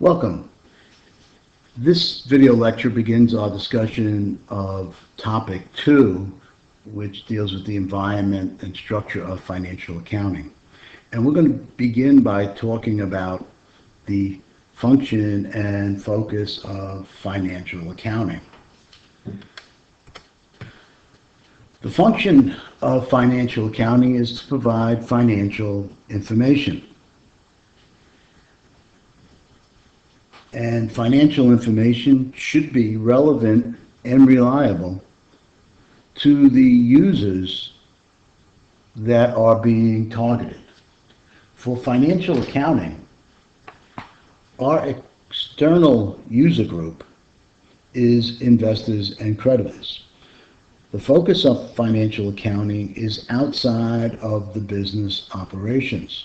Welcome. This video lecture begins our discussion of topic 2, which deals with the environment and structure of financial accounting. And we're going to begin by talking about the function and focus of financial accounting. The function of financial accounting is to provide financial information. And financial information should be relevant and reliable to the users that are being targeted. For financial accounting, our external user group is investors and creditors. The focus of financial accounting is outside of the business operations.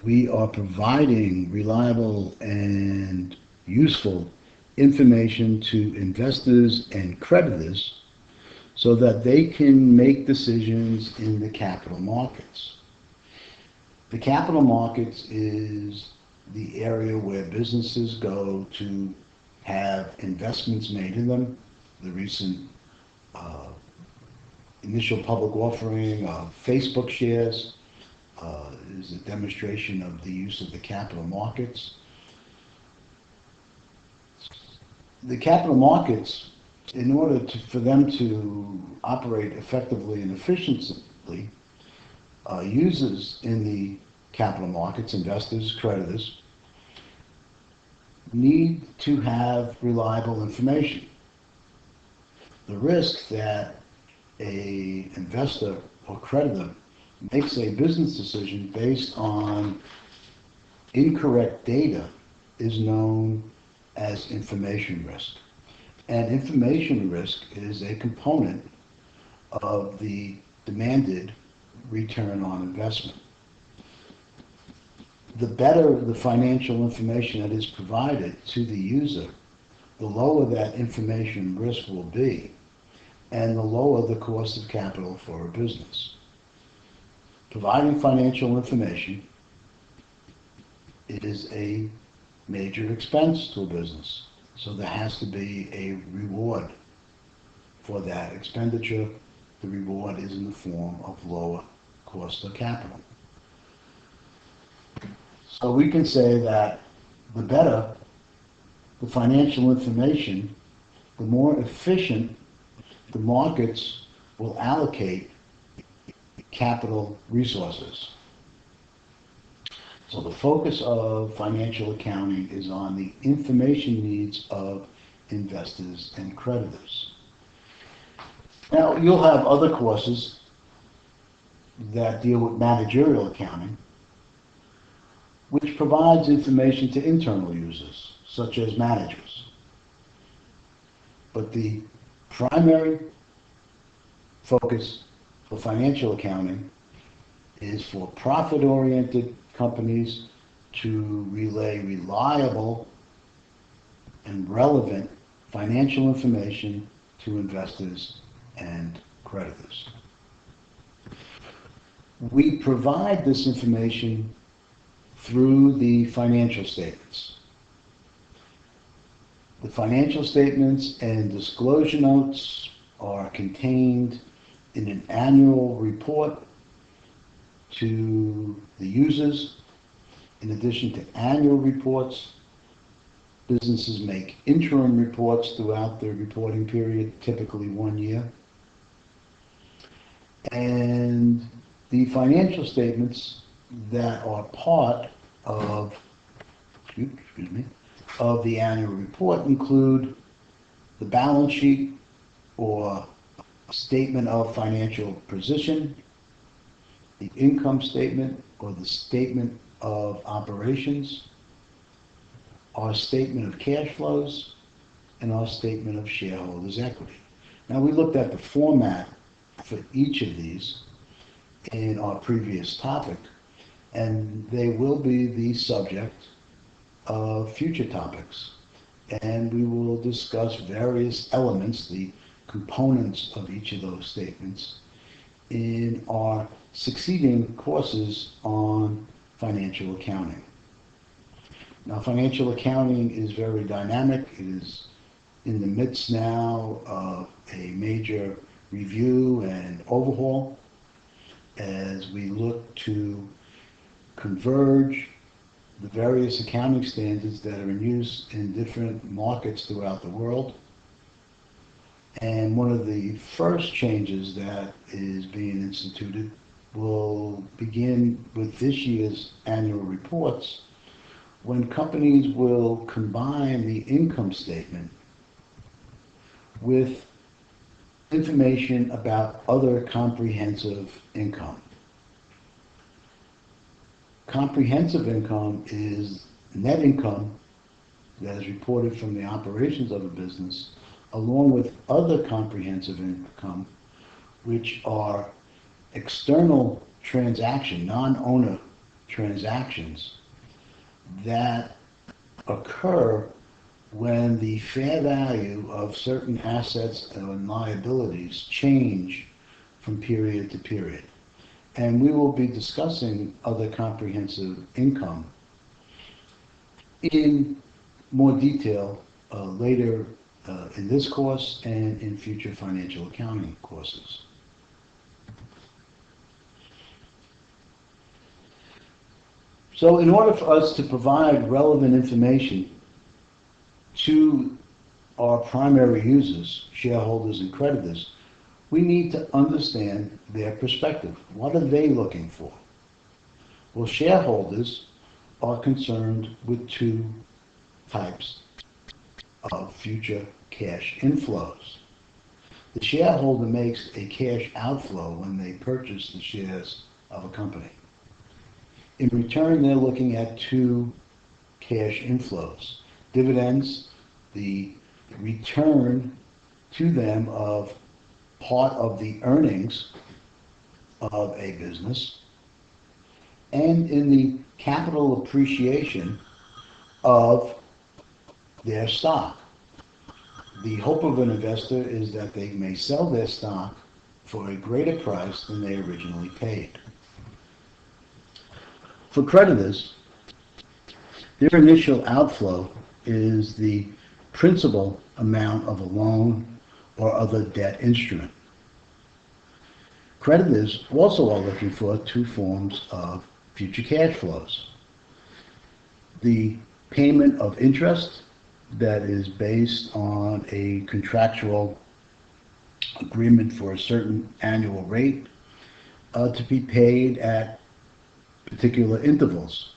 We are providing reliable and useful information to investors and creditors so that they can make decisions in the capital markets. The capital markets is the area where businesses go to have investments made in them. The recent initial public offering of Facebook shares is a demonstration of the use of the capital markets. The capital markets, in order for them to operate effectively and efficiently, users in the capital markets, investors, creditors, need to have reliable information. The risk that an investor or creditor makes a business decision based on incorrect data is known as information risk. And information risk is a component of the demanded return on investment. The better the financial information that is provided to the user, the lower that information risk will be, and the lower the cost of capital for a business. Providing financial information is a major expense to a business, so there has to be a reward for that expenditure. The reward is in the form of lower cost of capital. So we can say that the better the financial information, the more efficient the markets will allocate capital resources. So the focus of financial accounting is on the information needs of investors and creditors. Now, you'll have other courses that deal with managerial accounting, which provides information to internal users, such as managers. But the primary focus for financial accounting is for profit-oriented companies to relay reliable and relevant financial information to investors and creditors. We provide this information through the financial statements. The financial statements and disclosure notes are contained in an annual report to the users. In addition to annual reports, businesses make interim reports throughout their reporting period, typically 1 year. And the financial statements that are part of the annual report include the balance sheet or statement of financial position, the income statement or the statement of operations, our statement of cash flows, and our statement of shareholders' equity. Now, we looked at the format for each of these in our previous topic, and they will be the subject of future topics. And we will discuss various elements, the components of each of those statements, in our succeeding courses on financial accounting. Now, financial accounting is very dynamic. It is in the midst now of a major review and overhaul as we look to converge the various accounting standards that are in use in different markets throughout the world. And one of the first changes that is being instituted will begin with this year's annual reports, when companies will combine the income statement with information about other comprehensive income. Comprehensive income is net income that is reported from the operations of a business, along with other comprehensive income, which are external transaction, non-owner transactions that occur when the fair value of certain assets and liabilities change from period to period. And we will be discussing other comprehensive income in more detail later in this course and in future financial accounting courses. So in order for us to provide relevant information to our primary users, shareholders and creditors, we need to understand their perspective. What are they looking for? Well, shareholders are concerned with two types of future cash inflows. The shareholder makes a cash outflow when they purchase the shares of a company. In return, they're looking at two cash inflows. Dividends, the return to them of part of the earnings of a business, and in the capital appreciation of their stock. The hope of an investor is that they may sell their stock for a greater price than they originally paid. For creditors, their initial outflow is the principal amount of a loan or other debt instrument. Creditors also are looking for two forms of future cash flows. The payment of interest that is based on a contractual agreement for a certain annual rate to be paid at particular intervals.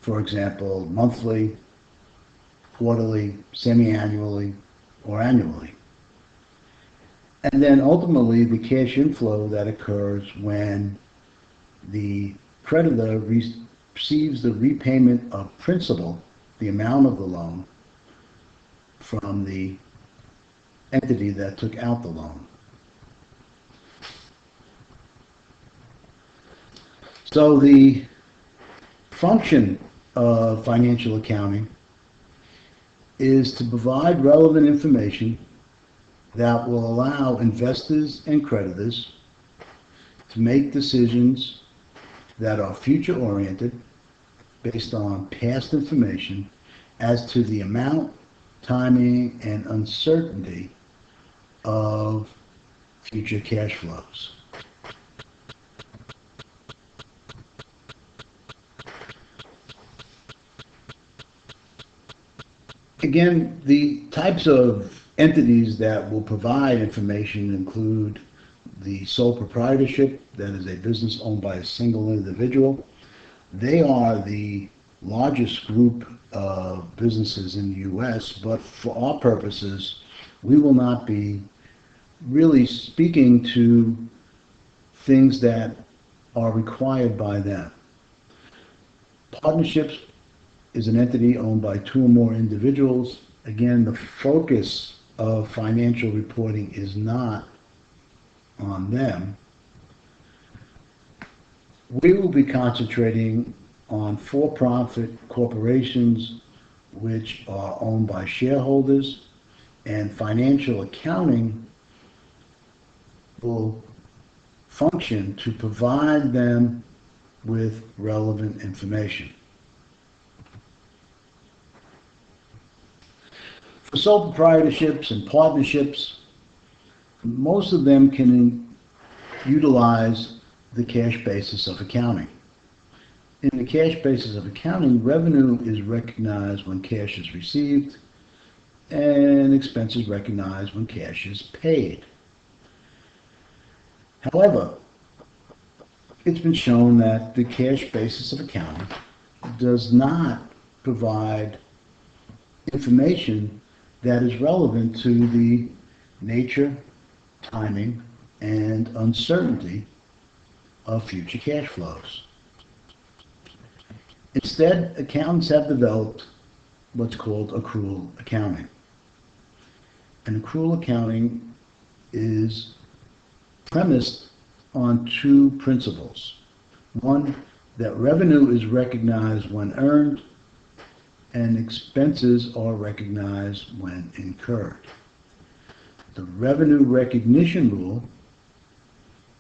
For example, monthly, quarterly, semi-annually, or annually. And then ultimately the cash inflow that occurs when the creditor receives the repayment of principal, the amount of the loan, from the entity that took out the loan. So the function of financial accounting is to provide relevant information that will allow investors and creditors to make decisions that are future-oriented based on past information as to the amount, timing, and uncertainty of future cash flows. Again, the types of entities that will provide information include the sole proprietorship, that is a business owned by a single individual. They are the largest group of businesses in the U.S., but for our purposes, we will not be really speaking to things that are required by them. Partnerships is an entity owned by two or more individuals. Again, the focus of financial reporting is not on them. We will be concentrating on for-profit corporations which are owned by shareholders, and financial accounting will function to provide them with relevant information. For sole proprietorships and partnerships, most of them can utilize the cash basis of accounting. In the cash basis of accounting, revenue is recognized when cash is received and expenses recognized when cash is paid. However, it's been shown that the cash basis of accounting does not provide information that is relevant to the nature, timing, and uncertainty of future cash flows. Instead, accountants have developed what's called accrual accounting. And accrual accounting is premised on two principles. One, that revenue is recognized when earned and expenses are recognized when incurred. The revenue recognition rule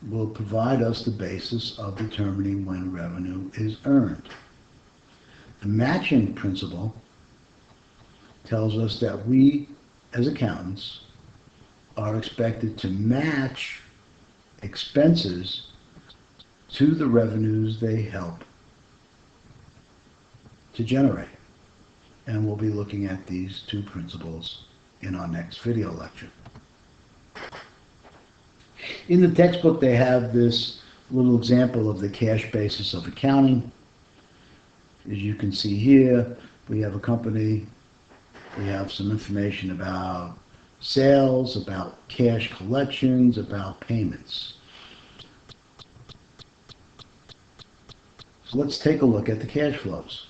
will provide us the basis of determining when revenue is earned. The matching principle tells us that we, as accountants, are expected to match expenses to the revenues they help to generate. And we'll be looking at these two principles in our next video lecture. In the textbook, they have this little example of the cash basis of accounting. As you can see here, we have a company, we have some information about sales, about cash collections, about payments. So let's take a look at the cash flows.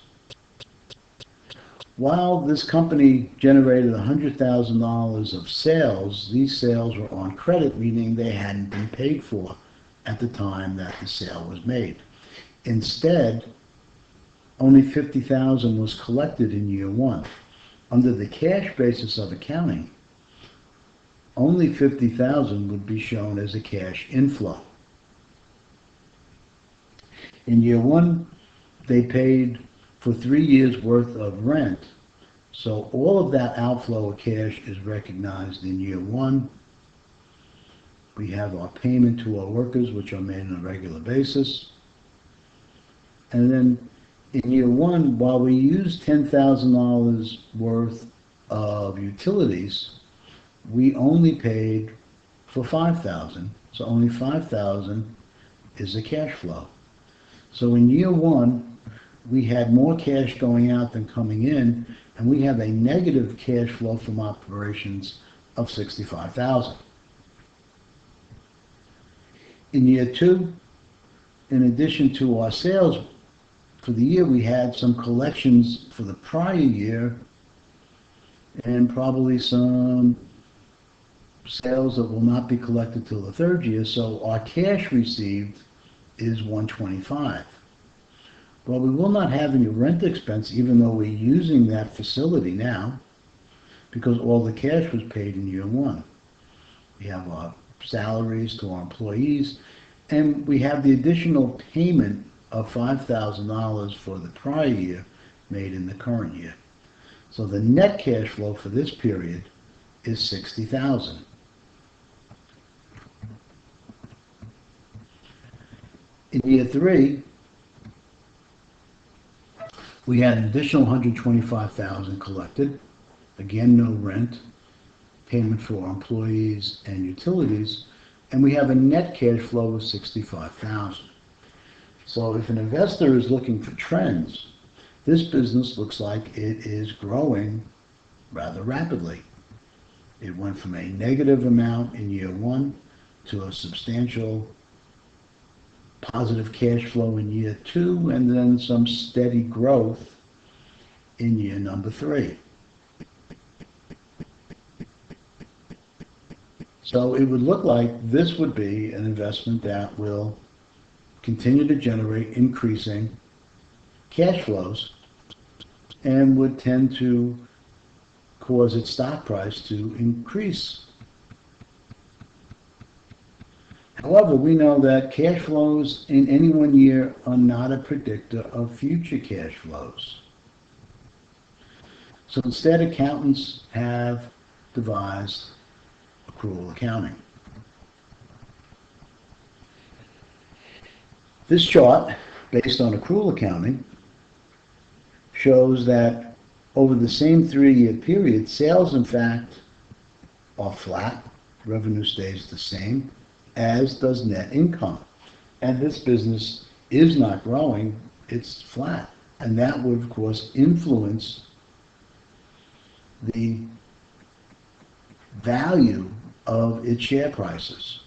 While this company generated $100,000 of sales, these sales were on credit, meaning they hadn't been paid for at the time that the sale was made. Instead, only $50,000 was collected in year one. Under the cash basis of accounting, only $50,000 would be shown as a cash inflow. In year one, they paid for 3 years worth of rent, so all of that outflow of cash is recognized in year one. We have our payment to our workers, which are made on a regular basis. And then in year one, while we use $10,000 worth of utilities, we only paid for $5,000, so only $5,000 is a cash flow. So in year one, we had more cash going out than coming in, and we have a negative cash flow from operations of $65,000. In year two, in addition to our sales for the year, we had some collections for the prior year and probably some sales that will not be collected till the third year, so our cash received is $125. Well, we will not have any rent expense, even though we're using that facility now, because all the cash was paid in year one. We have our salaries to our employees, and we have the additional payment of $5,000 for the prior year made in the current year. So the net cash flow for this period is $60,000. In year three, we had an additional $125,000 collected. Again, no rent, payment for our employees and utilities, and we have a net cash flow of $65,000. So if an investor is looking for trends, this business looks like it is growing rather rapidly. It went from a negative amount in year one to a substantial positive cash flow in year two, and then some steady growth in year number three. So it would look like this would be an investment that will continue to generate increasing cash flows and would tend to cause its stock price to increase. However, we know that cash flows in any one year are not a predictor of future cash flows. So instead, accountants have devised accrual accounting. This chart, based on accrual accounting, shows that over the same 3-year period, sales, in fact, are flat. Revenue stays the same, as does net income. And this business is not growing, it's flat. And that would, of course, influence the value of its share prices.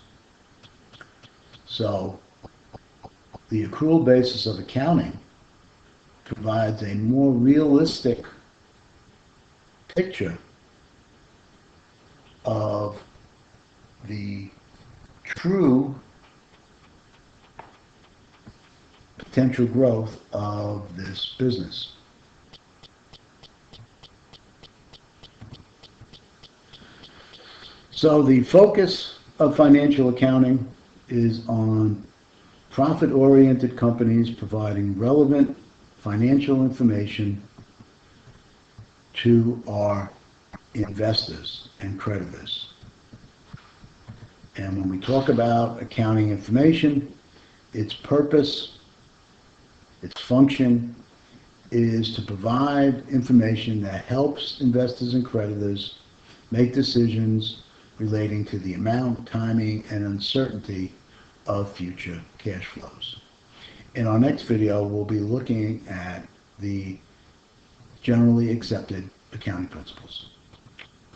So the accrual basis of accounting provides a more realistic picture of the true potential growth of this business. So the focus of financial accounting is on profit-oriented companies providing relevant financial information to our investors and creditors. And when we talk about accounting information, its purpose, its function is to provide information that helps investors and creditors make decisions relating to the amount, timing, and uncertainty of future cash flows. In our next video, we'll be looking at the generally accepted accounting principles.